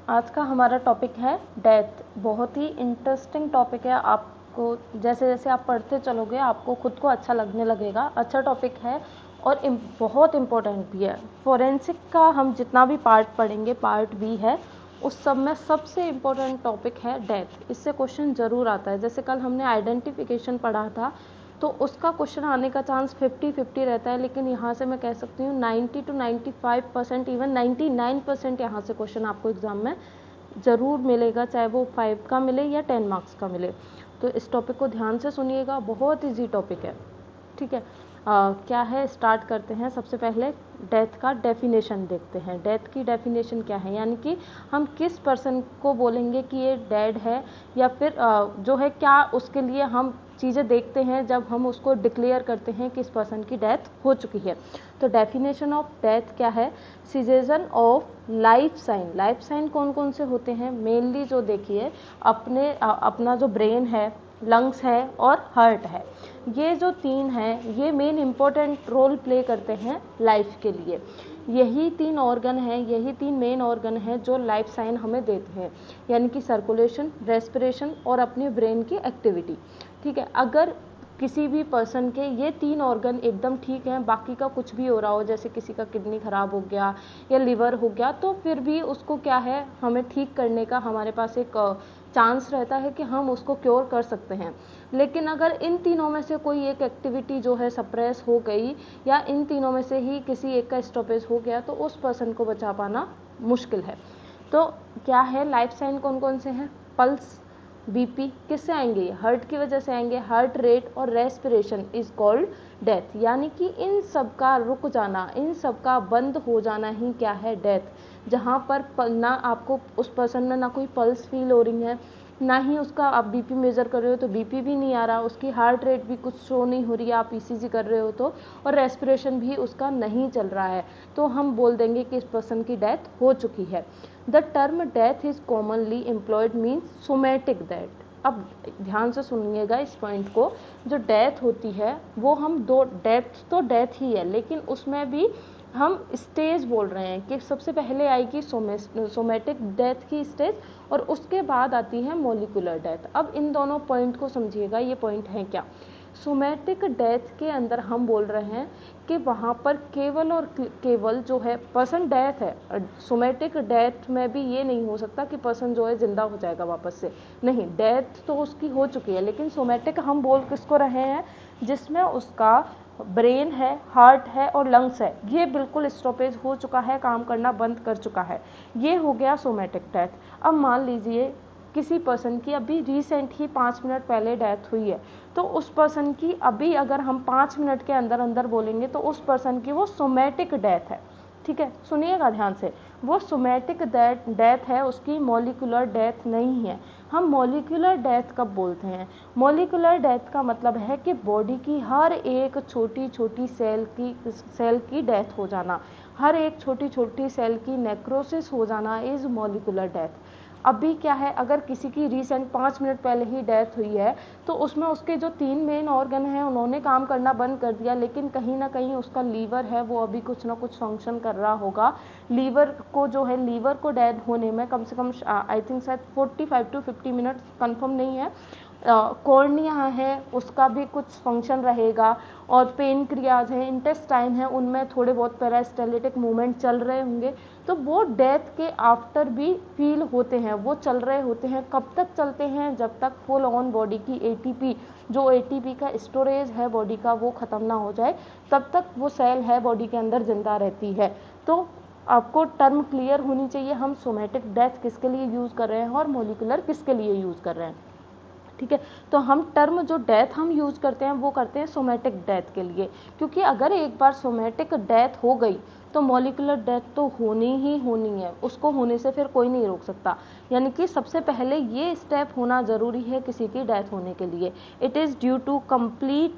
आज का हमारा टॉपिक है डेथ। बहुत ही इंटरेस्टिंग टॉपिक है। आपको जैसे जैसे आप पढ़ते चलोगे आपको खुद को अच्छा लगने लगेगा। अच्छा टॉपिक है और बहुत इम्पोर्टेंट भी है। फोरेंसिक का हम जितना भी पार्ट पढ़ेंगे, पार्ट बी है, उस सब में सबसे इम्पोर्टेंट टॉपिक है डेथ। इससे क्वेश्चन ज़रूर आता है। जैसे कल हमने आइडेंटिफिकेशन पढ़ा था तो उसका क्वेश्चन आने का चांस 50-50 रहता है, लेकिन यहाँ से मैं कह सकती हूँ 90 to 95%, इवन 99% यहाँ से क्वेश्चन आपको एग्जाम में ज़रूर मिलेगा, चाहे वो 5 का मिले या 10 मार्क्स का मिले। तो इस टॉपिक को ध्यान से सुनिएगा, बहुत ईजी टॉपिक है। ठीक है, क्या है, स्टार्ट करते हैं। सबसे पहले डेथ का डेफिनेशन देखते हैं। डेथ की डेफिनेशन क्या है, यानी कि हम किस पर्सन को बोलेंगे कि ये डेड है, या फिर जो है क्या उसके लिए हम चीज़ें देखते हैं जब हम उसको डिक्लेयर करते हैं कि इस पर्सन की डेथ हो चुकी है। तो डेफिनेशन ऑफ डेथ क्या है? Cessation of life sign. Life sign कौन कौन से होते हैं? मेनली जो देखिए अपना जो ब्रेन है, लंग्स है और हार्ट है, ये जो तीन हैं ये मेन इम्पोर्टेंट रोल प्ले करते हैं लाइफ के लिए। यही तीन ऑर्गन हैं, यही तीन मेन ऑर्गन हैं जो लाइफ साइन हमें देते हैं, यानी कि सर्कुलेशन, रेस्पिरेशन और अपने ब्रेन की एक्टिविटी। ठीक है, अगर किसी भी पर्सन के ये तीन ऑर्गन एकदम ठीक हैं, बाकी का कुछ भी हो रहा हो, जैसे किसी का किडनी खराब हो गया या लिवर हो गया, तो फिर भी उसको क्या है, हमें ठीक करने का हमारे पास एक चांस रहता है कि हम उसको क्योर कर सकते हैं। लेकिन अगर इन तीनों में से कोई एक एक्टिविटी जो है सप्रेस हो गई, या इन तीनों में से ही किसी एक का स्टॉपेज हो गया, तो उस पर्सन को बचा पाना मुश्किल है। तो क्या है, लाइफ साइन कौन कौन से हैं? पल्स, बीपी, किससे आएंगे? हार्ट की वजह से आएंगे। हार्ट रेट और रेस्पिरेशन इज कॉल्ड डेथ, यानी कि इन सब का रुक जाना, इन सब का बंद हो जाना ही क्या है? डेथ। जहाँ पर ना आपको उस पर्सन में ना कोई पल्स फील हो रही है, ना ही उसका आप बीपी मेजर कर रहे हो तो बीपी भी नहीं आ रहा, उसकी हार्ट रेट भी कुछ शो नहीं हो रही है, आप ईसीजी कर रहे हो तो, और रेस्पिरेशन भी उसका नहीं चल रहा है, तो हम बोल देंगे कि इस पर्सन की डेथ हो चुकी है। The term death is commonly employed means somatic death. अब ध्यान से सुनिएगा इस पॉइंट को। जो डेथ होती है वो हम दो, डेथ तो डेथ ही है, लेकिन उसमें भी हम स्टेज बोल रहे हैं कि सबसे पहले आएगी सोमैटिक डेथ की स्टेज, और उसके बाद आती है मॉलिक्यूलर डेथ। अब इन दोनों पॉइंट को समझिएगा, ये पॉइंट है क्या। सोमैटिक डेथ के अंदर हम बोल रहे हैं कि वहाँ पर केवल और केवल जो है पर्सन डेथ है। सोमैटिक डेथ में भी ये नहीं हो सकता कि पर्सन जो है जिंदा हो जाएगा वापस से, नहीं, डेथ तो उसकी हो चुकी है। लेकिन सोमैटिक हम बोल किसको रहे हैं? जिसमें उसका ब्रेन है, हार्ट है और लंग्स है, ये बिल्कुल स्टॉपेज हो चुका है, काम करना बंद कर चुका है, ये हो गया सोमैटिक डेथ। अब मान लीजिए किसी पर्सन की अभी रिसेंट ही 5 मिनट पहले डेथ हुई है, तो उस पर्सन की अभी अगर हम 5 मिनट के अंदर अंदर बोलेंगे तो उस पर्सन की वो सोमैटिक डेथ है। ठीक है, सुनिएगा ध्यान से, वो सोमैटिक डेथ है, उसकी मॉलिक्यूलर डेथ नहीं है। हम मॉलिक्यूलर डेथ कब बोलते हैं? मॉलिक्यूलर डेथ का मतलब है कि बॉडी की हर एक छोटी छोटी सेल की डेथ हो जाना, हर एक छोटी छोटी सेल की नेक्रोसिस हो जाना इज मॉलिक्यूलर डेथ। अभी क्या है, अगर किसी की रिसेंट 5 मिनट पहले ही डेथ हुई है तो उसमें उसके जो 3 मेन ऑर्गन हैं उन्होंने काम करना बंद कर दिया, लेकिन कहीं ना कहीं उसका लीवर है वो अभी कुछ ना कुछ फंक्शन कर रहा होगा। लीवर को जो है, लीवर को डेथ होने में कम से कम आई थिंक शायद 45 to 50 मिनट, कंफर्म नहीं है। कॉर्निया है उसका भी कुछ फंक्शन रहेगा, और पेन क्रियाज हैं, इंटेस्टाइन है, उनमें थोड़े बहुत पेरास्टाल्टिक मूवमेंट चल रहे होंगे, तो वो डेथ के आफ्टर भी फील होते हैं, वो चल रहे होते हैं। कब तक चलते हैं? जब तक फुल ऑन बॉडी की एटीपी, जो एटीपी का स्टोरेज है बॉडी का, वो ख़त्म ना हो जाए, तब तक वो सेल है बॉडी के अंदर जिंदा रहती है। तो आपको टर्म क्लियर होनी चाहिए, हम सोमैटिक डेथ किसके लिए यूज़ कर रहे हैं और मॉलिक्यूलर किसके लिए यूज़ कर रहे हैं। ठीक है, तो हम टर्म जो डेथ हम यूज़ करते हैं वो करते हैं सोमैटिक डेथ के लिए, क्योंकि अगर एक बार सोमैटिक डेथ हो गई तो मॉलिक्यूलर डेथ तो होनी ही होनी है, उसको होने से फिर कोई नहीं रोक सकता। यानी कि सबसे पहले ये स्टेप होना ज़रूरी है किसी की डेथ होने के लिए। It is due to complete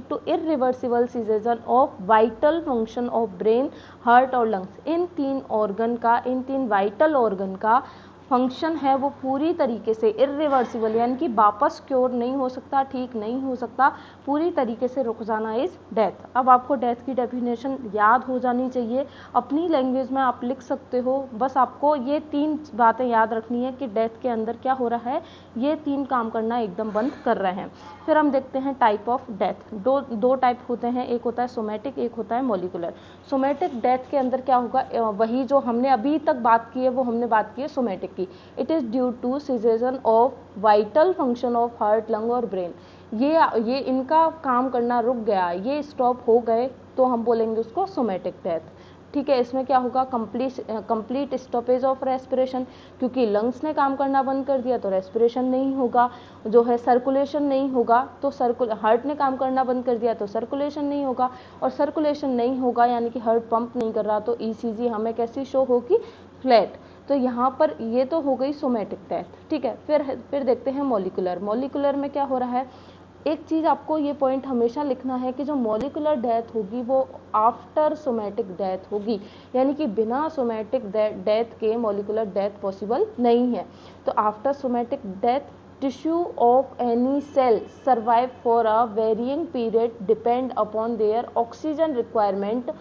to irreversible cessation of vital function of brain, heart और लंग्स। इन तीन ऑर्गन का, इन तीन वाइटल ऑर्गन का फंक्शन है वो पूरी तरीके से इरिवर्सिबल यानी कि वापस क्योर नहीं हो सकता, ठीक नहीं हो सकता, पूरी तरीके से रुक जाना इज डेथ। अब आपको डेथ की डेफिनेशन याद हो जानी चाहिए, अपनी लैंग्वेज में आप लिख सकते हो, बस आपको ये 3 बातें याद रखनी है कि डेथ के अंदर क्या हो रहा है, ये 3 काम करना एकदम बंद कर रहे हैं। फिर हम देखते हैं टाइप ऑफ डेथ। दो टाइप होते हैं, एक होता है सोमैटिक, एक होता है मॉलिकुलर। सोमैटिक डेथ के अंदर क्या होगा, वही जो हमने अभी तक बात की है वो हमने बात की है सोमैटिक की। It is due to cessation of vital function of heart, lung और ब्रेन। ये इनका काम करना रुक गया, ये स्टॉप हो गए तो हम बोलेंगे उसको सोमैटिक डेथ। ठीक है, इसमें क्या होगा, कंप्लीट स्टॉपेज ऑफ रेस्पिरेशन, क्योंकि लंग्स ने काम करना बंद कर दिया तो रेस्पिरेशन नहीं होगा, जो है सर्कुलेशन नहीं होगा, तो हार्ट ने काम करना बंद कर दिया तो सर्कुलेशन नहीं होगा, और सर्कुलेशन नहीं होगा यानी कि हार्ट पंप नहीं कर रहा तो ईसीजी हमें कैसी शो होगी, फ्लैट। तो यहाँ पर ये तो हो गई सोमैटिक डेथ। ठीक है, फिर देखते हैं मॉलिकुलर। मॉलिकुलर में क्या हो रहा है, एक चीज आपको ये पॉइंट हमेशा लिखना है कि जो मॉलिकुलर डेथ होगी वो आफ्टर सोमैटिक डेथ होगी, यानी कि बिना सोमैटिक डेथ के मॉलिकुलर डेथ पॉसिबल नहीं है। तो after somatic death tissue of any cell survive for a varying period depend upon their oxygen requirement.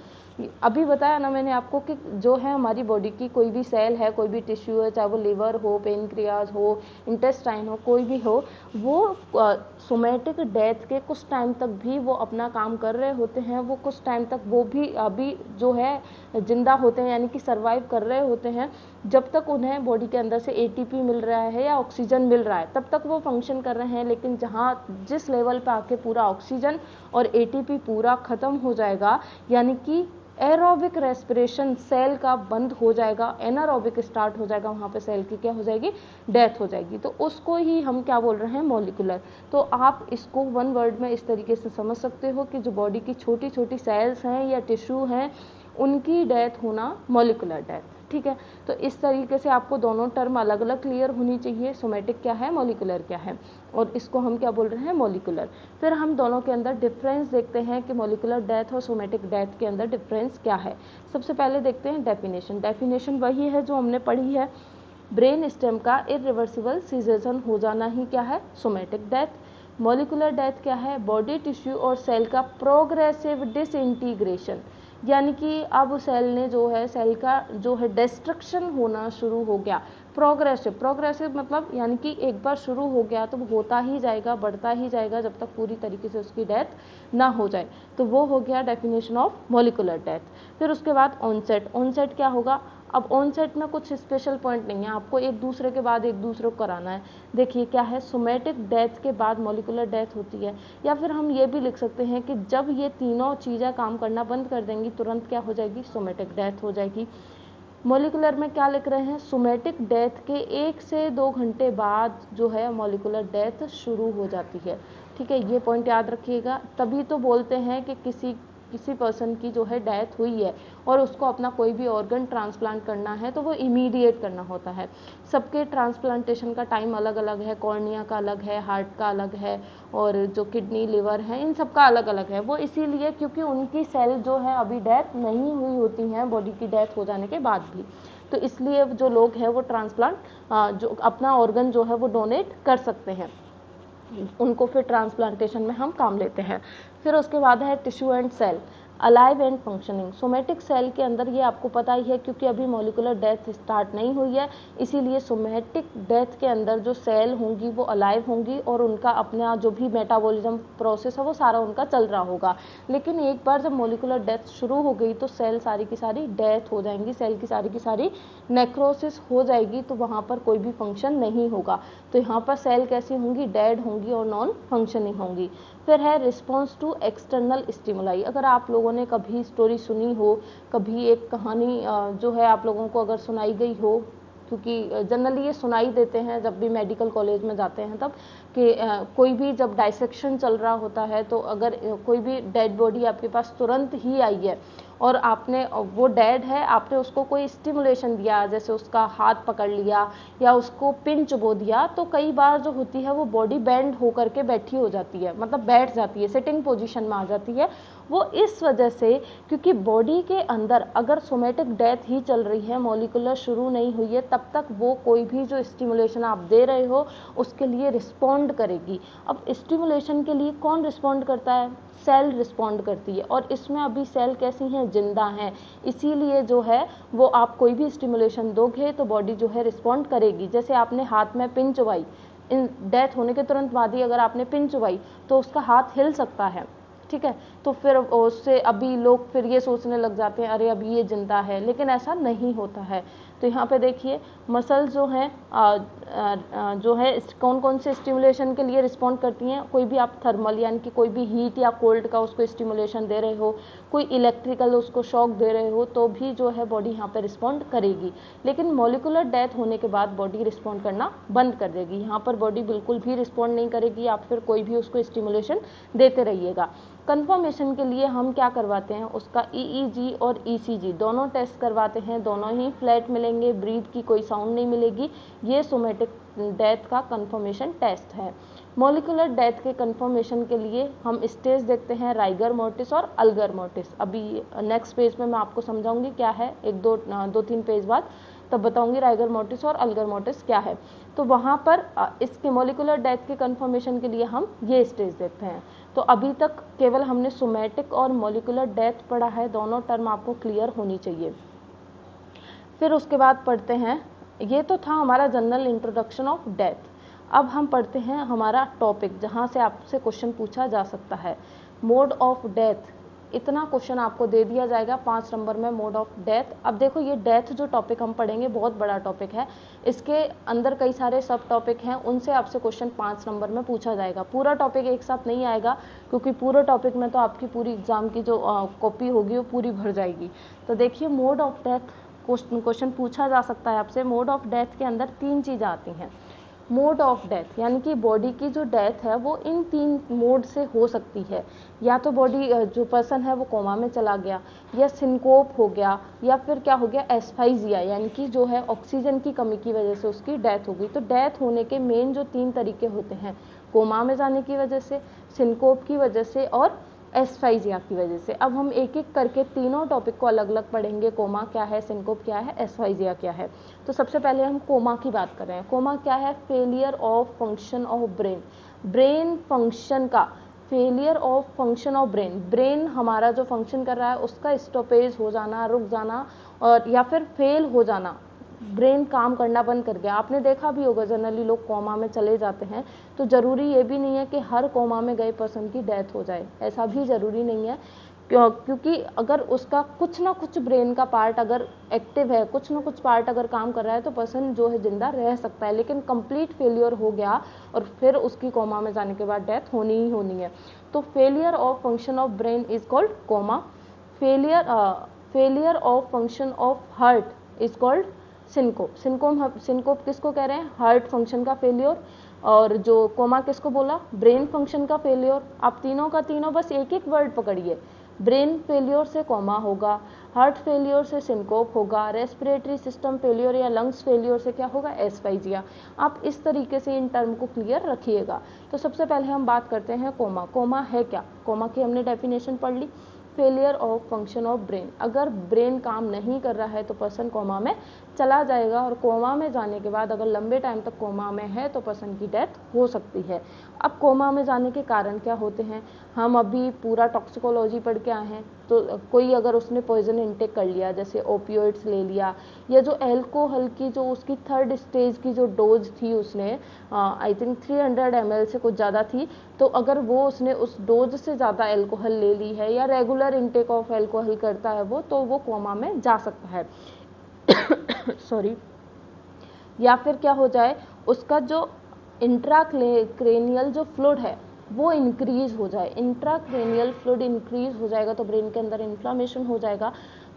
अभी बताया ना मैंने आपको कि जो है हमारी बॉडी की कोई भी सेल है, कोई भी टिश्यू है, चाहे वो लिवर हो, पेनक्रियाज हो, इंटेस्टाइन हो, कोई भी हो, वो सोमैटिक डेथ के कुछ टाइम तक भी वो अपना काम कर रहे होते हैं, वो कुछ टाइम तक वो भी अभी जो है जिंदा होते हैं, यानी कि सर्वाइव कर रहे होते हैं। जब तक उन्हें बॉडी के अंदर से एटीपी मिल रहा है या ऑक्सीजन मिल रहा है तब तक वो फंक्शन कर रहे हैं, लेकिन जिस लेवल पे आके पूरा ऑक्सीजन और एटीपी पूरा खत्म हो जाएगा, यानी कि एरोबिक रेस्पिरेशन सेल का बंद हो जाएगा, एनारोबिक स्टार्ट हो जाएगा, वहाँ पे सेल की क्या हो जाएगी, डेथ हो जाएगी, तो उसको ही हम क्या बोल रहे हैं, मॉलिकुलर। तो आप इसको वन वर्ड में इस तरीके से समझ सकते हो कि जो बॉडी की छोटी छोटी सेल्स हैं या टिश्यू हैं उनकी डेथ होना मॉलिकुलर डेथ। ठीक है, तो इस तरीके से आपको दोनों टर्म अलग अलग क्लियर होनी चाहिए, सोमैटिक क्या है, मॉलिकुलर क्या है, और इसको हम क्या बोल रहे हैं, मॉलिकुलर। फिर हम दोनों के अंदर डिफरेंस देखते हैं कि मॉलिकुलर डेथ और सोमैटिक डेथ के अंदर डिफरेंस क्या है। सबसे पहले देखते हैं डेफिनेशन। डेफिनेशन वही है जो हमने पढ़ी है, ब्रेन स्टेम का इरिवर्सिबल सीजेशन हो जाना ही क्या है, सोमैटिक डेथ। मॉलिकुलर डेथ क्या है, बॉडी टिश्यू और सेल का प्रोग्रेसिव डिसइंटीग्रेशन, यानी कि अब सेल का जो है डिस्ट्रक्शन होना शुरू हो गया। प्रोग्रेसिव मतलब यानी कि एक बार शुरू हो गया तो होता ही जाएगा, बढ़ता ही जाएगा जब तक पूरी तरीके से उसकी डेथ ना हो जाए, तो वो हो गया डेफिनेशन ऑफ मॉलिकुलर डेथ। फिर उसके बाद ऑनसेट क्या होगा, अब ऑनसेट में कुछ स्पेशल पॉइंट नहीं है, आपको एक दूसरे के बाद एक दूसरे को कराना है। देखिए क्या है, सोमैटिक डेथ के बाद मॉलिकुलर डेथ होती है, या फिर हम ये भी लिख सकते हैं कि जब ये तीनों चीज़ें काम करना बंद कर देंगी तुरंत क्या हो जाएगी, सोमैटिक डेथ हो जाएगी। मॉलिकुलर में क्या लिख रहे हैं, सोमैटिक डेथ के 1 से 2 घंटे बाद जो है मॉलिकुलर डेथ शुरू हो जाती है। ठीक है, ये पॉइंट याद रखिएगा, तभी तो बोलते हैं कि किसी पर्सन की जो है डेथ हुई है और उसको अपना कोई भी ऑर्गन ट्रांसप्लांट करना है तो वो इमीडिएट करना होता है। सबके ट्रांसप्लांटेशन का टाइम अलग अलग है, कॉर्निया का अलग है, हार्ट का अलग है, और जो किडनी, लिवर है, इन सब का अलग अलग है। वो इसीलिए क्योंकि उनकी सेल जो है अभी डेथ नहीं हुई होती हैं बॉडी की डेथ हो जाने के बाद भी, तो इसलिए जो लोग हैं वो ट्रांसप्लांट जो अपना ऑर्गन जो है वो डोनेट कर सकते हैं, उनको फिर ट्रांसप्लांटेशन में हम काम लेते हैं। फिर उसके बाद है tissue and cell, alive and functioning. Somatic cell के अंदर ये आपको पता ही है, क्योंकि अभी मॉलिकुलर डेथ स्टार्ट नहीं हुई है, इसीलिए सोमैटिक डेथ के अंदर जो सेल होंगी वो अलाइव होंगी और उनका अपना जो भी मेटाबॉलिज्म प्रोसेस है वो सारा उनका चल रहा होगा। लेकिन एक बार जब मॉलिकुलर डेथ शुरू हो गई तो सेल सारी की सारी डेथ हो जाएंगी, सेल की सारी नेक्रोसिस हो जाएगी, तो वहाँ पर कोई भी फंक्शन नहीं होगा। तो यहाँ पर सेल कैसी होंगी, डेड होंगी और नॉन फंक्शनिंग होंगी। फिर है रिस्पॉन्स टू एक्सटर्नल स्टिमुलाई। अगर आप लोगों ने कभी स्टोरी सुनी हो, कभी एक कहानी जो है आप लोगों को अगर सुनाई गई हो, क्योंकि जनरली ये सुनाई देते हैं जब भी मेडिकल कॉलेज में जाते हैं तब, कि कोई भी जब डाइसेक्शन चल रहा होता है तो अगर कोई भी डेड बॉडी आपके पास तुरंत ही आई है और आपने वो डेड है, आपने उसको कोई स्टिमुलेशन दिया, जैसे उसका हाथ पकड़ लिया या उसको पिन चुबो दिया, तो कई बार जो होती है वो बॉडी बेंड होकर के बैठी हो जाती है, मतलब बैठ जाती है, सिटिंग पोजीशन में आ जाती है वो इस वजह से क्योंकि बॉडी के अंदर अगर सोमेटिक डेथ ही चल रही है, मॉलिकुलर शुरू नहीं हुई है, तब तक वो कोई भी जो स्टिमुलेशन आप दे रहे हो उसके लिए रिस्पॉन्ड करेगी। अब स्टिमुलेशन के लिए कौन रिस्पॉन्ड करता है? सेल रिस्पॉन्ड करती है, और इसमें अभी सेल कैसी हैं? जिंदा हैं। इसीलिए जो है वो आप कोई भी स्टिमुलेशन दोगे तो बॉडी जो है रिस्पॉन्ड करेगी। जैसे आपने हाथ में पिन चुभाई, इन डेथ होने के तुरंत बाद ही अगर आपने पिन चुभाई तो उसका हाथ हिल सकता है, ठीक है। तो फिर उससे अभी लोग फिर ये सोचने लग जाते हैं अरे अभी ये जिंदा है, लेकिन ऐसा नहीं होता है। तो यहाँ पे देखिए मसल जो है कौन कौन से स्टिमुलेशन के लिए रिस्पॉन्ड करती हैं। कोई भी आप थर्मल यानी कि कोई भी हीट या कोल्ड का उसको स्टिमुलेशन दे रहे हो, कोई इलेक्ट्रिकल उसको शॉक दे रहे हो, तो भी जो है बॉडी यहाँ पे रिस्पॉन्ड करेगी। लेकिन मॉलिकुलर डेथ होने के बाद बॉडी रिस्पॉन्ड करना बंद कर देगी। यहाँ पर बॉडी बिल्कुल भी रिस्पॉन्ड नहीं करेगी, आप फिर कोई भी उसको स्टिमुलेशन देते रहिएगा। कंफर्मेशन के लिए हम क्या करवाते हैं, उसका EEG और ECG दोनों टेस्ट करवाते हैं। दोनों ही फ्लैट मिलेंगे, ब्रीथ की कोई साउंड नहीं मिलेगी। ये सोमेटिक डेथ का कंफर्मेशन टेस्ट है। मॉलिकुलर डेथ के कंफर्मेशन के लिए हम स्टेज देखते हैं, राइगर मोर्टिस और अल्गर मोर्टिस। अभी नेक्स्ट पेज में मैं आपको समझाऊंगी क्या है, एक दो तीन पेज बाद तब बताऊंगी राइगर मोर्टिस और अल्गर मोर्टिस क्या है। तो वहाँ पर इसके मॉलिकुलर डेथ के कंफर्मेशन के लिए हम ये स्टेज देखते हैं। तो अभी तक केवल हमने सोमेटिक और मॉलिकुलर डेथ पढ़ा है, दोनों टर्म आपको क्लियर होनी चाहिए। फिर उसके बाद पढ़ते हैं, ये तो था हमारा जनरल इंट्रोडक्शन ऑफ डेथ। अब हम पढ़ते हैं हमारा टॉपिक जहाँ से आपसे क्वेश्चन पूछा जा सकता है, मोड ऑफ डेथ। इतना क्वेश्चन आपको दे दिया जाएगा 5 नंबर में, मोड ऑफ डेथ। अब देखो ये डेथ जो टॉपिक हम पढ़ेंगे बहुत बड़ा टॉपिक है, इसके अंदर कई सारे सब टॉपिक हैं, उनसे आपसे क्वेश्चन 5 नंबर में पूछा जाएगा। पूरा टॉपिक एक साथ नहीं आएगा क्योंकि पूरे टॉपिक में तो आपकी पूरी एग्जाम की जो कॉपी होगी वो पूरी भर जाएगी। तो देखिए मोड ऑफ डेथ क्वेश्चन पूछा जा सकता है आपसे। मोड ऑफ डेथ के अंदर 3 चीज़ें आती हैं। मोड ऑफ डेथ यानी कि बॉडी की जो डेथ है वो इन 3 मोड से हो सकती है। या तो बॉडी जो पर्सन है वो कोमा में चला गया, या सिनकोप हो गया, या फिर क्या हो गया, एस्फाइजिया यानी कि जो है ऑक्सीजन की कमी की वजह से उसकी डेथ हो गई। तो डेथ होने के मेन जो 3 तरीके होते हैं, कोमा में जाने की वजह से, सिनकोप की वजह से और एस्फाइजिया की वजह से। अब हम एक एक करके तीनों टॉपिक को अलग अलग पढ़ेंगे, कोमा क्या है, सिनकोप क्या है, एस्फाइजिया क्या है। तो सबसे पहले हम कोमा की बात कर रहे हैं। कोमा क्या है? Failure of function of brain. Brain function का failure of function of brain, brain हमारा जो फंक्शन कर रहा है उसका स्टॉपेज हो जाना, रुक जाना, और या फिर फेल हो जाना, ब्रेन काम करना बंद कर गया। आपने देखा भी होगा जनरली लोग कोमा में चले जाते हैं, तो ज़रूरी ये भी नहीं है कि हर कोमा में गए पर्सन की डेथ हो जाए, ऐसा भी ज़रूरी नहीं है। क्योंकि अगर उसका कुछ ना कुछ ब्रेन का पार्ट अगर एक्टिव है, कुछ ना कुछ पार्ट अगर काम कर रहा है, तो पर्सन जो है जिंदा रह सकता है। लेकिन कंप्लीट फेलियर हो गया और फिर उसकी कोमा में जाने के बाद डेथ होनी ही होनी है। तो failure of function of brain is called coma. Failure of function of heart is called syncope. Syncope किसको कह रहे हैं? हार्ट फंक्शन का फेलियर। और जो कोमा किसको बोला? ब्रेन फंक्शन का फेलियर। आप तीनों का तीनों बस एक एक वर्ड पकड़िए। ब्रेन फेलियर से कोमा होगा, हार्ट फेलियर से सिनकोप होगा, रेस्पिरेटरी सिस्टम फेलियर या लंग्स फेलियर से क्या होगा? एस्फाइजिया। आप इस तरीके से इन टर्म को क्लियर रखिएगा। तो सबसे पहले हम बात करते हैं कोमा। कोमा है क्या? कोमा की हमने डेफिनेशन पढ़ ली, failure of function of brain. अगर ब्रेन काम नहीं कर रहा है तो पर्सन कोमा में चला जाएगा, और कोमा में जाने के बाद अगर लंबे टाइम तक कोमा में है तो पर्सन की डेथ हो सकती है। अब कोमा में जाने के कारण क्या होते हैं, हम अभी पूरा टॉक्सिकोलॉजी पढ़ के आए हैं। तो कोई अगर उसने पॉइजन इंटेक कर लिया, जैसे ओपियोइड्स ले लिया, या जो एल्कोहल की जो उसकी 3rd स्टेज की जो डोज थी उसने आई थिंक 300 ml से कुछ ज़्यादा थी, तो अगर वो उसने उस डोज से ज़्यादा एल्कोहल ले ली है या रेगुलर इंटेक ऑफ एल्कोहल करता है वो, तो वो कोमा में जा सकता है। सॉरी। या फिर क्या हो जाए, उसका जो इंट्राक्रेनियल जो फ्लूइड है वो इंक्रीज हो जाए। इंट्राक्रेनियल फ्लूइड इंक्रीज हो जाएगा तो ब्रेन के अंदर इन्फ्लामेशन हो जाएगा।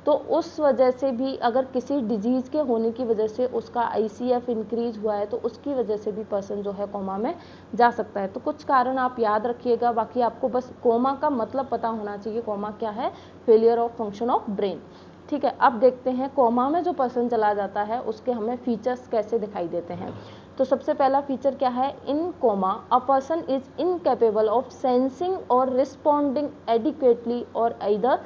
तो उस वजह से भी अगर किसी डिजीज़ के होने की वजह से उसका ICF इंक्रीज हुआ है तो उसकी वजह से भी पर्सन जो है कोमा में जा सकता है। तो कुछ कारण आप याद रखिएगा, बाकी आपको बस कोमा का मतलब पता होना चाहिए। कोमा क्या है? Failure of function of brain. ठीक है, अब देखते हैं कोमा में जो पर्सन चला जाता है उसके हमें फीचर्स कैसे दिखाई देते हैं। तो सबसे पहला फीचर क्या है, in coma a person is incapable of sensing और रिस्पॉन्डिंग एडिक्वेटली और आइदर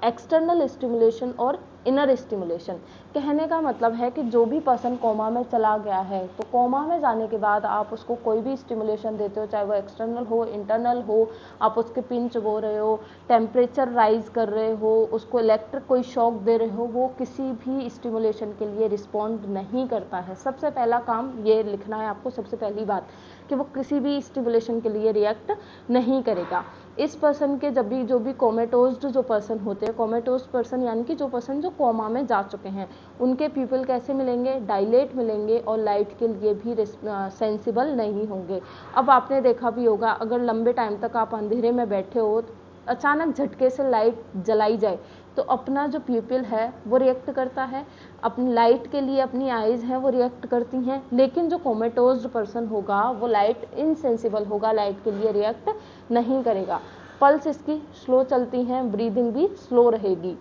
एक्सटर्नल स्टिमुलेशन और इनर स्टिमुलेशन। कहने का मतलब है कि जो भी पर्सन कोमा में चला गया है, तो कोमा में जाने के बाद आप उसको कोई भी स्टिमुलेशन देते हो, चाहे वो एक्सटर्नल हो इंटरनल हो, आप उसके पिन चबो रहे हो, टेम्परेचर राइज कर रहे हो, उसको इलेक्ट्रिक कोई शॉक दे रहे हो, वो किसी भी स्टिमुलेशन के लिए रिस्पॉन्ड नहीं करता है। सबसे पहला काम ये लिखना है आपको, सबसे पहली बात कि वो किसी भी स्टिमुलेशन के लिए रिएक्ट नहीं करेगा। इस पर्सन के जब भी जो भी कोमेटोज्ड जो पर्सन होते हैं, कोमेटोज्ड पर्सन यानी कि जो पर्सन जो कोमा में जा चुके हैं, उनके पीपल कैसे मिलेंगे, डायलेट मिलेंगे और लाइट के लिए भी सेंसिबल नहीं होंगे। अब आपने देखा भी होगा, अगर लंबे टाइम तक आप अंधेरे में बैठे हो, अचानक झटके से लाइट जलाई जाए तो अपना जो पीपल है वो रिएक्ट करता है, अपनी लाइट के लिए अपनी आइज़ हैं वो रिएक्ट करती हैं, लेकिन जो कोमेटोज्ड पर्सन होगा वो लाइट इनसेंसिबल होगा, लाइट के लिए रिएक्ट नहीं करेगा। पल्स इसकी स्लो चलती हैं, ब्रीदिंग भी स्लो रहेगी।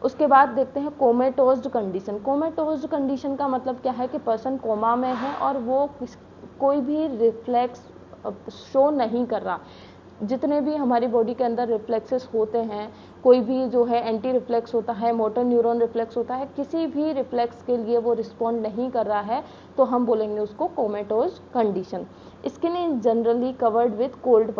उसके बाद देखते हैं कोमेटोज्ड कंडीशन। कोमेटोज्ड कंडीशन का मतलब क्या है कि पर्सन कोमा में है और वो कोई भी रिफ्लेक्स शो नहीं कर रहा। जितने भी हमारी बॉडी के अंदर रिफ्लेक्सेस होते हैं, कोई भी जो है एंटी रिफ्लेक्स होता है, मोटर न्यूरॉन रिफ्लेक्स होता है, किसी भी रिफ्लेक्स के लिए वो रिस्पॉन्ड नहीं कर रहा है, तो हम बोलेंगे उसको comatose condition. Skin is generally covered with cold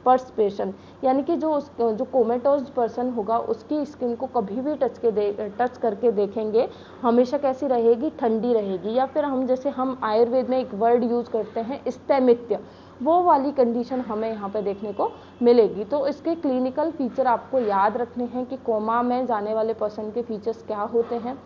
perspiration, यानी कि जो कोमेटोज पर्सन होगा उसकी स्किन को कभी भी टच करके देखेंगे, हमेशा कैसी रहेगी, ठंडी रहेगी। या फिर हम आयुर्वेद में एक वर्ड यूज करते हैं स्तेमित्य, वो वाली कंडीशन हमें यहाँ पे देखने को मिलेगी। तो इसके क्लिनिकल फीचर आपको याद रखने हैं कि कोमा में जाने वाले पर्सन के फीचर्स क्या होते हैं।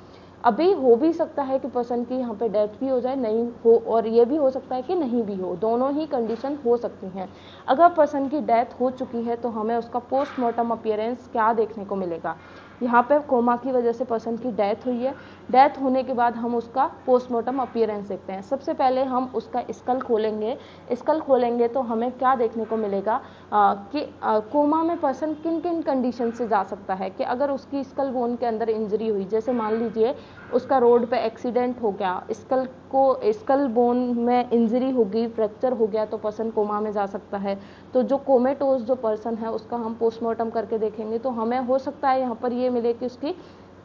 अभी हो भी सकता है कि पर्सन की यहाँ पे डेथ भी हो जाए, नहीं हो, और ये भी हो सकता है कि नहीं भी हो, दोनों ही कंडीशन हो सकती हैं। अगर पर्सन की डेथ हो चुकी है तो हमें उसका पोस्टमार्टम अपीयरेंस क्या देखने को मिलेगा। यहाँ पे कोमा की वजह से पर्सन की डेथ हुई है, डेथ होने के बाद हम उसका पोस्टमार्टम अपीयरेंस देखते हैं। सबसे पहले हम उसका स्कल खोलेंगे, स्कल खोलेंगे तो हमें क्या देखने को मिलेगा कि कोमा में पर्सन किन किन कंडीशन से जा सकता है। कि अगर उसकी स्कल बोन के अंदर इंजरी हुई, जैसे मान लीजिए उसका रोड पे एक्सीडेंट हो गया, स्कल बोन में इंजरी होगी, फ्रैक्चर हो गया, तो पर्सन कोमा में जा सकता है। तो जो कोमेटोज जो पर्सन है उसका हम पोस्टमार्टम करके देखेंगे तो हमें हो सकता है यहाँ पर ये मिले कि उसकी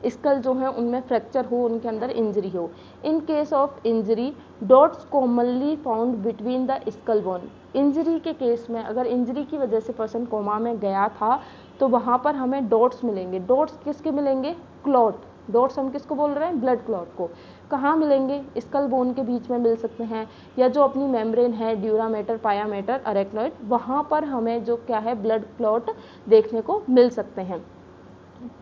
स्कल जो है उनमें फ्रैक्चर हो, उनके अंदर इंजरी हो। In case of injury dots commonly found between the skull bone. Injury के केस में अगर इंजरी की वजह से पर्सन कोमा में गया था तो वहाँ पर हमें डॉट्स मिलेंगे। डॉट्स किसके मिलेंगे, क्लॉट। डॉट्स हम किसको बोल रहे हैं, ब्लड क्लॉट को। कहाँ मिलेंगे, स्कल बोन के बीच में मिल सकते हैं, या जो अपनी मेम्ब्रेन है ड्यूरामेटर, पायामेटर, अरेक्नॉइड, वहाँ पर हमें जो क्या है ब्लड क्लॉट देखने को मिल सकते हैं।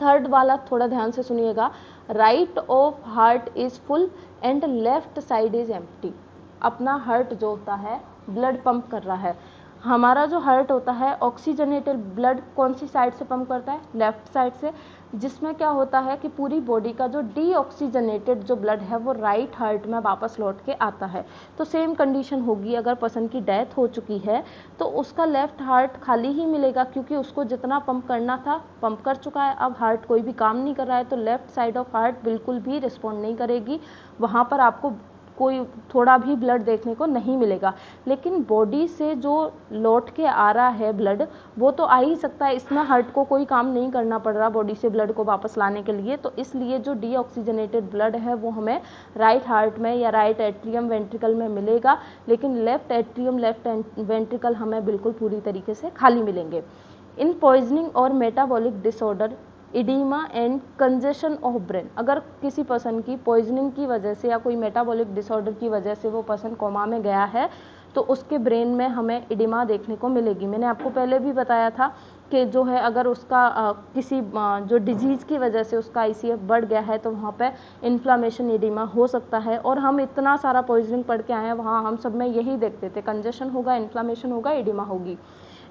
थर्ड वाला थोड़ा ध्यान से सुनिएगा, right of heart is full and left side is empty. अपना हार्ट जो होता है ब्लड पंप कर रहा है। हमारा जो हार्ट होता है ऑक्सीजनेटेड ब्लड कौन सी साइड से पंप करता है, लेफ्ट साइड से, जिसमें क्या होता है कि पूरी बॉडी का जो डीऑक्सीजनेटेड जो ब्लड है वो राइट हार्ट में वापस लौट के आता है। तो सेम कंडीशन होगी, अगर पर्सन की डेथ हो चुकी है तो उसका लेफ्ट हार्ट खाली ही मिलेगा, क्योंकि उसको जितना पंप करना था पंप कर चुका है। अब हार्ट कोई भी काम नहीं कर रहा है तो लेफ्ट साइड ऑफ हार्ट बिल्कुल भी रिस्पॉन्ड नहीं करेगी, वहाँ पर आपको कोई थोड़ा भी ब्लड देखने को नहीं मिलेगा। लेकिन बॉडी से जो लौट के आ रहा है ब्लड वो तो आ ही सकता है, इसमें हार्ट को कोई काम नहीं करना पड़ रहा बॉडी से ब्लड को वापस लाने के लिए। तो इसलिए जो डीऑक्सीजनेटेड ब्लड है वो हमें राइट हार्ट में या राइट एट्रियम वेंट्रिकल में मिलेगा, लेकिन लेफ्ट एट्रियम लेफ्ट वेंट्रिकल हमें बिल्कुल पूरी तरीके से खाली मिलेंगे। इन पॉइजनिंग और metabolic disorder, oedema and congestion of brain, अगर किसी पर्सन की पॉइजनिंग की वजह से या कोई मेटाबॉलिक डिसऑर्डर की वजह से वो पर्सन कोमा में गया है तो उसके ब्रेन में हमें इडिमा देखने को मिलेगी। मैंने आपको पहले भी बताया था कि जो है अगर उसका किसी जो डिजीज़ की वजह से उसका ICF बढ़ गया है तो वहाँ पे इन्फ्लामेशन इडिमा हो सकता है। और हम इतना सारा पॉइजनिंग पढ़ के आए हैं, वहाँ हम सब में यही देखते थे, कंजेशन होगा, इन्फ्लामेशन होगा, इडिमा होगी।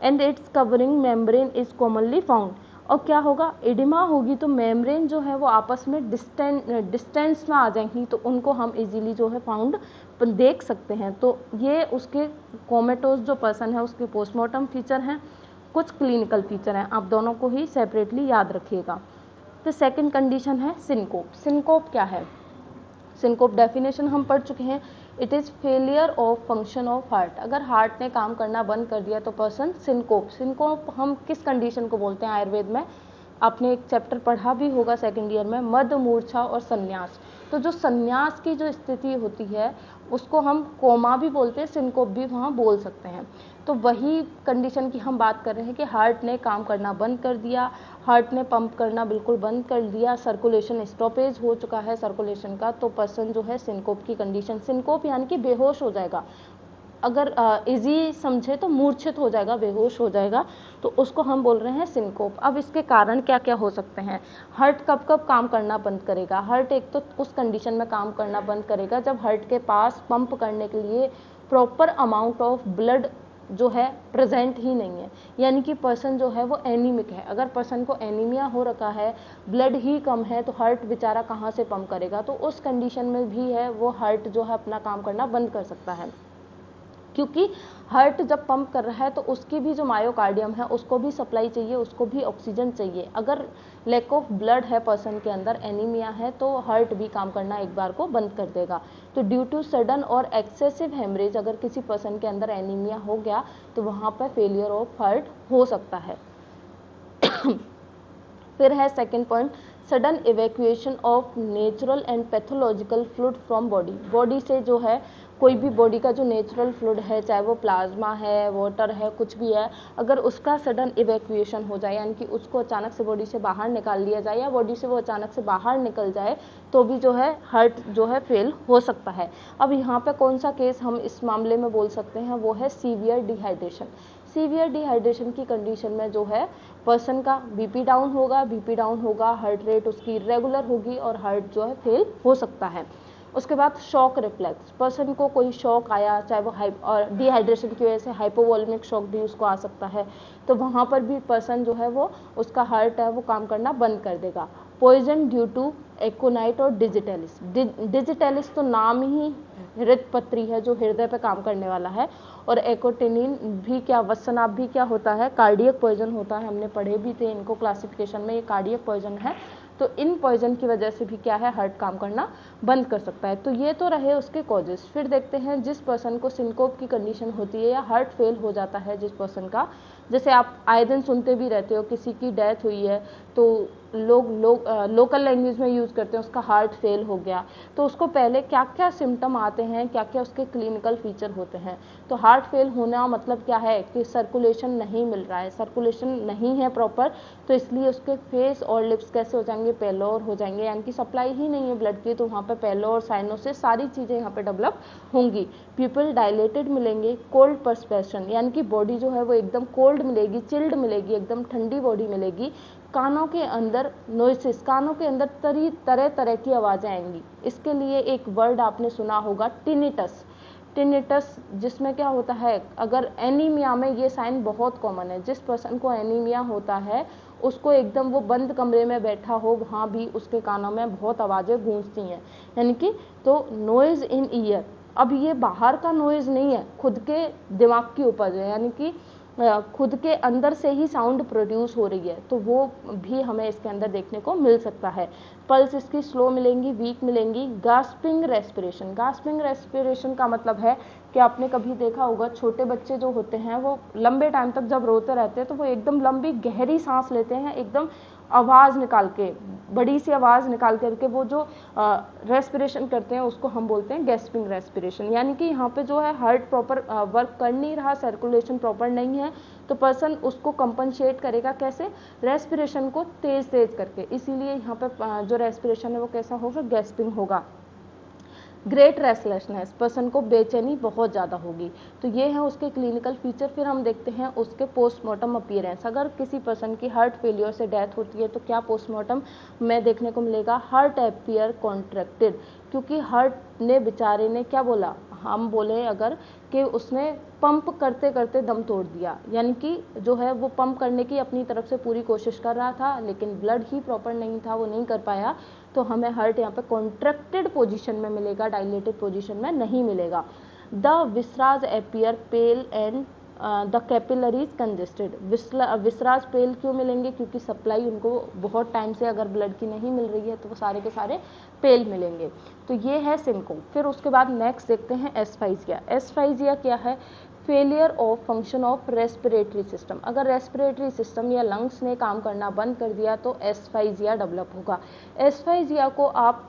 And it's covering membrane is commonly found, और क्या होगा, इडिमा होगी तो मेम्ब्रेन जो है वो आपस में डिस्टेंस में आ जाएंगी, तो उनको हम इजीली जो है फाउंड देख सकते हैं। तो ये उसके कोमेटोज जो पर्सन है उसके पोस्टमार्टम फीचर हैं, कुछ क्लिनिकल फीचर हैं, आप दोनों को ही सेपरेटली याद रखिएगा। तो सेकंड कंडीशन है सिनकोप। सिनकोप क्या है, सिनकोप डेफिनेशन हम पढ़ चुके हैं। It is failure of function of heart. अगर हार्ट ने काम करना बंद कर दिया तो पर्सन सिनकोप। सिनकोप हम किस कंडीशन को बोलते हैं आयुर्वेद में? आपने एक चैप्टर पढ़ा भी होगा सेकेंड ईयर में, मद, मूर्छा और संन्यास। तो जो संन्यास की जो स्थिति होती है उसको हम कोमा भी बोलते हैं, सिनकोप भी वहाँ बोल सकते हैं। तो वही कंडीशन की हम बात कर रहे हैं कि हार्ट ने काम करना बंद कर दिया, हार्ट ने पंप करना बिल्कुल बंद कर दिया, सर्कुलेशन स्टॉपेज हो चुका है सर्कुलेशन का, तो पर्सन जो है सिनकोप की कंडीशन, सिनकोप यानी कि बेहोश हो जाएगा, अगर इजी समझे तो मूर्छित हो जाएगा, बेहोश हो जाएगा, तो उसको हम बोल रहे हैं सिनकोप। अब इसके कारण क्या क्या हो सकते हैं? हार्ट कब कब काम करना बंद करेगा? हार्ट एक तो उस कंडीशन में काम करना बंद करेगा जब हार्ट के पास पंप करने के लिए प्रॉपर अमाउंट ऑफ ब्लड जो है प्रेजेंट ही नहीं है, यानी कि पर्सन जो है वो एनीमिक है। अगर पर्सन को एनीमिया हो रखा है, ब्लड ही कम है, तो हार्ट बेचारा कहाँ से पंप करेगा? तो उस कंडीशन में भी है वो हार्ट जो है अपना काम करना बंद कर सकता है, क्योंकि हार्ट जब पंप कर रहा है तो उसकी भी जो मायोकार्डियम है उसको भी सप्लाई चाहिए, उसको भी ऑक्सीजन चाहिए। अगर लैक ऑफ ब्लड है पर्सन के अंदर, एनीमिया है, तो हार्ट भी काम करना एक बार को बंद कर देगा। तो ड्यू टू सडन और एक्सेसिव हेमरेज अगर किसी पर्सन के अंदर एनीमिया हो गया तो वहाँ पर फेलियर ऑफ हार्ट हो सकता है। फिर है second point, sudden evacuation of natural and pathological fluid from body. Body से जो है कोई भी बॉडी का जो नेचुरल फ्लूइड है, चाहे वो प्लाज्मा है, वाटर है, कुछ भी है, अगर उसका सडन इवैक्यूएशन हो जाए, यानी कि उसको अचानक से बॉडी से बाहर निकाल लिया जाए या बॉडी से वो अचानक से बाहर निकल जाए, तो भी जो है हार्ट जो है फेल हो सकता है। अब यहाँ पे कौन सा केस हम इस मामले में बोल सकते हैं? वो है सीवियर डिहाइड्रेशन। सीवियर डिहाइड्रेशन की कंडीशन में जो है पर्सन का बीपी डाउन होगा, हार्ट रेट उसकी इरेगुलर होगी और हार्ट जो है फेल हो सकता है। उसके बाद शॉक रिफ्लेक्स, पर्सन को कोई शॉक आया, चाहे वो और डिहाइड्रेशन की वजह से हाइपोवोलेमिक शॉक भी उसको आ सकता है, तो वहाँ पर भी पर्सन जो है वो उसका हार्ट है वो काम करना बंद कर देगा। पॉइजन ड्यू टू एकोनाइट और डिजिटेलिस। डिजिटेलिस तो नाम ही हृदपत्री है जो हृदय पे काम करने वाला है, और एकोटिनिन भी क्या, वत्सनाभ भी क्या होता है? कार्डियक पॉइजन होता है। हमने पढ़े भी थे इनको क्लासिफिकेशन में, ये कार्डियक पॉइजन है। तो इन पॉइजन की वजह से भी क्या है, हार्ट काम करना बंद कर सकता है। तो ये तो रहे उसके कॉजेस। फिर देखते हैं जिस पर्सन को सिनकोप की कंडीशन होती है या हार्ट फेल हो जाता है जिस पर्सन का, जैसे आप आए दिन सुनते भी रहते हो किसी की डेथ हुई है तो लोकल लैंग्वेज में यूज़ करते हैं उसका हार्ट फेल हो गया, तो उसको पहले क्या क्या सिम्टम आते हैं, क्या क्या उसके क्लिनिकल फीचर होते हैं। तो हार्ट फेल होना मतलब क्या है कि सर्कुलेशन नहीं मिल रहा है, सर्कुलेशन नहीं है प्रॉपर, तो इसलिए उसके फेस और लिप्स कैसे हो जाएंगे, पेलोर हो जाएंगे, यानी कि सप्लाई ही नहीं है ब्लड की, तो वहाँ पे पेलोर, साइनोसिस, सारी चीज़ें यहाँ पे डेवलप होंगी। पीपल डायलेटेड मिलेंगे, कोल्ड पर्सपेशन, यानी कि बॉडी जो है वो एकदम कोल्ड मिलेगी, चिल्ड मिलेगी, एकदम ठंडी बॉडी मिलेगी। कानों के अंदर नॉइसेस, कानों के अंदर तरह तरह की आवाज़ें आएंगी। इसके लिए एक वर्ड आपने सुना होगा, टिनिटस। टिनिटस जिसमें क्या होता है, अगर एनीमिया में ये साइन बहुत कॉमन है, जिस पर्सन को एनीमिया होता है उसको एकदम वो बंद कमरे में बैठा हो वहाँ भी उसके कानों में बहुत आवाज़ें गूंजती हैं, यानी कि तो नॉइज़ इन ईयर। अब ये बाहर का नॉइज़ नहीं है, खुद के दिमाग की उपज है, यानी कि खुद के अंदर से ही साउंड प्रोड्यूस हो रही है, तो वो भी हमें इसके अंदर देखने को मिल सकता है। पल्स इसकी स्लो मिलेंगी, वीक मिलेंगी। गास्पिंग रेस्पिरेशन, गास्पिंग रेस्पिरेशन का मतलब है कि आपने कभी देखा होगा छोटे बच्चे जो होते हैं वो लंबे टाइम तक जब रोते रहते हैं तो वो एकदम लंबी गहरी सांस लेते हैं, एकदम आवाज़ निकाल के, बड़ी सी आवाज़ निकाल करके वो जो रेस्पिरेशन करते हैं उसको हम बोलते हैं गैस्पिंग रेस्पिरेशन। यानी कि यहाँ पे जो है हार्ट प्रॉपर वर्क कर नहीं रहा, सर्कुलेशन प्रॉपर नहीं है, तो पर्सन उसको कंपनसेट करेगा कैसे, रेस्पिरेशन को तेज तेज करके, इसीलिए यहाँ पे जो रेस्पिरेशन है वो कैसा होगा, गैस्पिंग होगा। ग्रेट रेस्टलेसनेस, पर्सन को बेचैनी बहुत ज़्यादा होगी। तो ये है उसके क्लिनिकल फीचर। फिर हम देखते हैं उसके पोस्टमार्टम अपीयरेंस। अगर किसी पर्सन की हार्ट फेलियर से डेथ होती है तो क्या पोस्टमार्टम में देखने को मिलेगा, हार्ट अपीयर कॉन्ट्रैक्टेड, क्योंकि हार्ट ने बेचारे ने क्या बोला, हम बोले अगर कि उसने पंप करते करते दम तोड़ दिया, यानी कि जो है वो पंप करने की अपनी तरफ से पूरी कोशिश कर रहा था लेकिन ब्लड ही प्रॉपर नहीं था, वो नहीं कर पाया, तो हमें हार्ट यहाँ पे कॉन्ट्रैक्टेड पोजीशन में मिलेगा, डायलेटेड पोजीशन में नहीं मिलेगा। The viscera appear pale and the capillaries congested. Viscera pale क्यों मिलेंगे? क्योंकि सप्लाई उनको बहुत टाइम से अगर ब्लड की नहीं मिल रही है तो वो सारे के सारे पेल मिलेंगे। तो ये है सिंकोप। फिर उसके बाद नेक्स्ट देखते हैं एस्फाइजिया। एस्फाइजिया क्या है? Failure of function of respiratory system. अगर रेस्पिरेटरी सिस्टम या लंग्स ने काम करना बंद कर दिया तो एस्फाइजिया डेवलप होगा। एस्फाइजिया को आप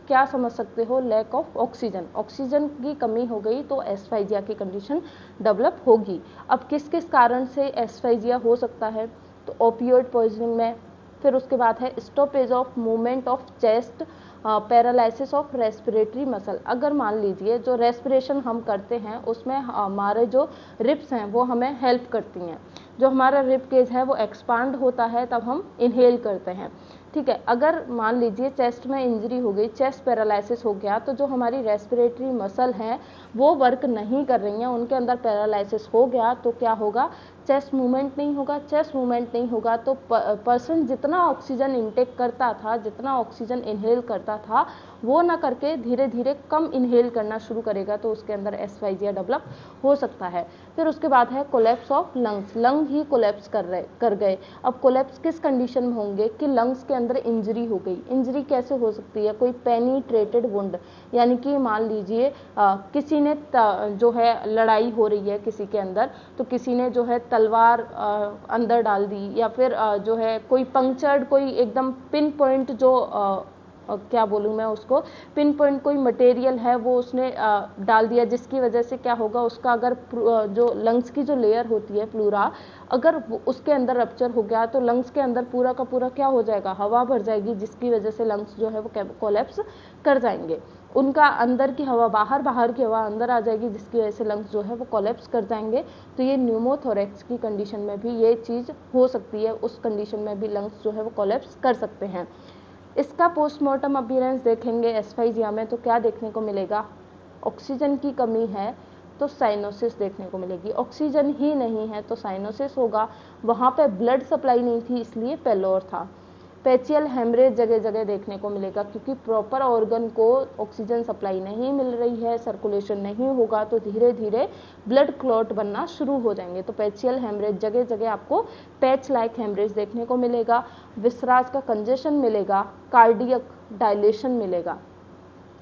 क्या समझ सकते हो? लैक ऑफ ऑक्सीजन, ऑक्सीजन की कमी हो गई तो एस्फाइजिया की कंडीशन डेवलप होगी। अब किस किस कारण से एस्फाइजिया हो सकता है? तो ओपियोइड पॉइजनिंग में। फिर उसके बाद है stoppage of movement of chest, paralysis of respiratory muscle. अगर मान लीजिए जो रेस्पिरेशन हम करते हैं उसमें हमारे जो रिब्स हैं वो हमें हेल्प करती हैं, जो हमारा रिब केज है वो एक्सपांड होता है तब हम इनहेल करते हैं, ठीक है। अगर मान लीजिए चेस्ट में इंजरी हो गई, चेस्ट पैरालिसिस हो गया, तो जो हमारी रेस्पिरेटरी मसल हैं वो वर्क नहीं कर रही हैं, उनके अंदर पैरालिसिस हो गया तो क्या होगा? चेस्ट मूवमेंट नहीं होगा। चेस्ट मूवमेंट नहीं होगा तो पर्सन जितना ऑक्सीजन इनटेक करता था, जितना ऑक्सीजन इनहेल करता था, वो ना करके धीरे धीरे कम इनहेल करना शुरू करेगा, तो उसके अंदर एस्फाइजिया डेवलप हो सकता है। फिर उसके बाद है collapse of lungs. Lung he collapse कर गए। अब कोलैप्स किस कंडीशन में होंगे? कि लंग्स के अंदर इंजरी हो गई। इंजरी कैसे हो सकती है? कोई पेनिट्रेटेड वुंड, यानी कि मान लीजिए किसी ने जो है लड़ाई हो रही है किसी के अंदर, तो किसी ने जो है तलवार अंदर डाल दी, या फिर जो है कोई पंक्चर्ड, कोई एकदम पिन पॉइंट जो क्या बोलूँ मैं उसको, पिन पॉइंट कोई मटेरियल है वो उसने डाल दिया, जिसकी वजह से क्या होगा? उसका अगर जो लंग्स की जो लेयर होती है प्लूरा, अगर उसके अंदर रप्चर हो गया तो लंग्स के अंदर पूरा का पूरा क्या हो जाएगा? हवा भर जाएगी, जिसकी वजह से लंग्स जो है वो कोलैप्स कर जाएंगे। उनका अंदर की हवा बाहर, बाहर की हवा अंदर आ जाएगी, जिसकी वजह से लंग्स जो है वो कोलैप्स कर जाएंगे। तो ये न्यूमोथोरेक्स की कंडीशन में भी ये चीज़ हो सकती है, उस कंडीशन में भी लंग्स जो है वो कोलैप्स कर सकते हैं। इसका पोस्टमार्टम अपीयरेंस देखेंगे एस्फाइजिया में तो क्या देखने को मिलेगा? ऑक्सीजन की कमी है तो साइनोसिस देखने को मिलेगी। ऑक्सीजन ही नहीं है तो साइनोसिस होगा। वहाँ पे ब्लड सप्लाई नहीं थी इसलिए पेलोर था। पेचियल हेमरेज जगह जगह देखने को मिलेगा, क्योंकि प्रॉपर ऑर्गन को ऑक्सीजन सप्लाई नहीं मिल रही है, सर्कुलेशन नहीं होगा तो धीरे धीरे ब्लड क्लॉट बनना शुरू हो जाएंगे। तो पेचियल हेमरेज जगह जगह आपको पैच लाइक हेमरेज देखने को मिलेगा। विसराज का कंजेशन मिलेगा, कार्डियक डायलेशन मिलेगा।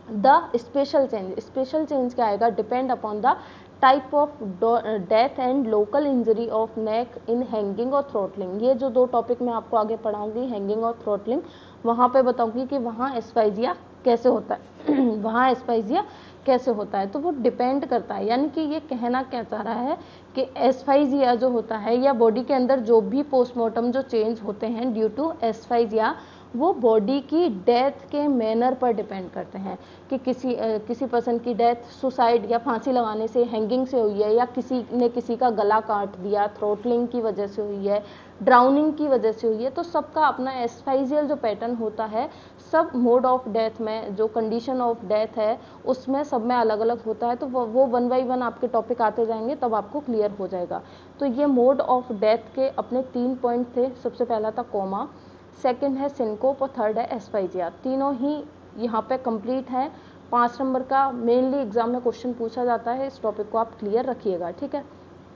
द स्पेशल चेंज क्या आएगा? Depend upon the type of death and local injury of neck in hanging और थ्रोटलिंग। ये जो दो टॉपिक मैं आपको आगे पढ़ाऊंगी, हैंगिंग और थ्रोटलिंग, वहाँ पे बताऊंगी कि वहाँ एस्फाइजिया कैसे होता है वहाँ एस्फाइजिया कैसे होता है। तो वो डिपेंड करता है, यानी कि ये कहना क्या चाह रहा है कि एस्फाइजिया जो होता है या बॉडी के अंदर जो भी पोस्टमार्टम जो चेंज होते हैं ड्यू टू एस्फाइजिया, वो बॉडी की डेथ के मैनर पर डिपेंड करते हैं कि किसी पर्सन की डेथ सुसाइड या फांसी लगाने से, हैंगिंग से हुई है, या किसी ने किसी का गला काट दिया, थ्रोटलिंग की वजह से हुई है, ड्राउनिंग की वजह से हुई है। तो सबका अपना एस्फाइजियल जो पैटर्न होता है, सब मोड ऑफ डेथ में, जो कंडीशन ऑफ डेथ है उसमें सब में अलग अलग होता है। तो वो 1 बाय 1 आपके टॉपिक आते जाएंगे तब आपको क्लियर हो जाएगा। तो ये मोड ऑफ डेथ के अपने 3 पॉइंट थे। सबसे पहला था कोमा, सेकंड है सिंकोप और थर्ड है एस्फाइजिया। तीनों ही यहाँ पे कंप्लीट है। 5 नंबर का मेनली एग्जाम में क्वेश्चन पूछा जाता है, इस टॉपिक को आप क्लियर रखिएगा, ठीक है।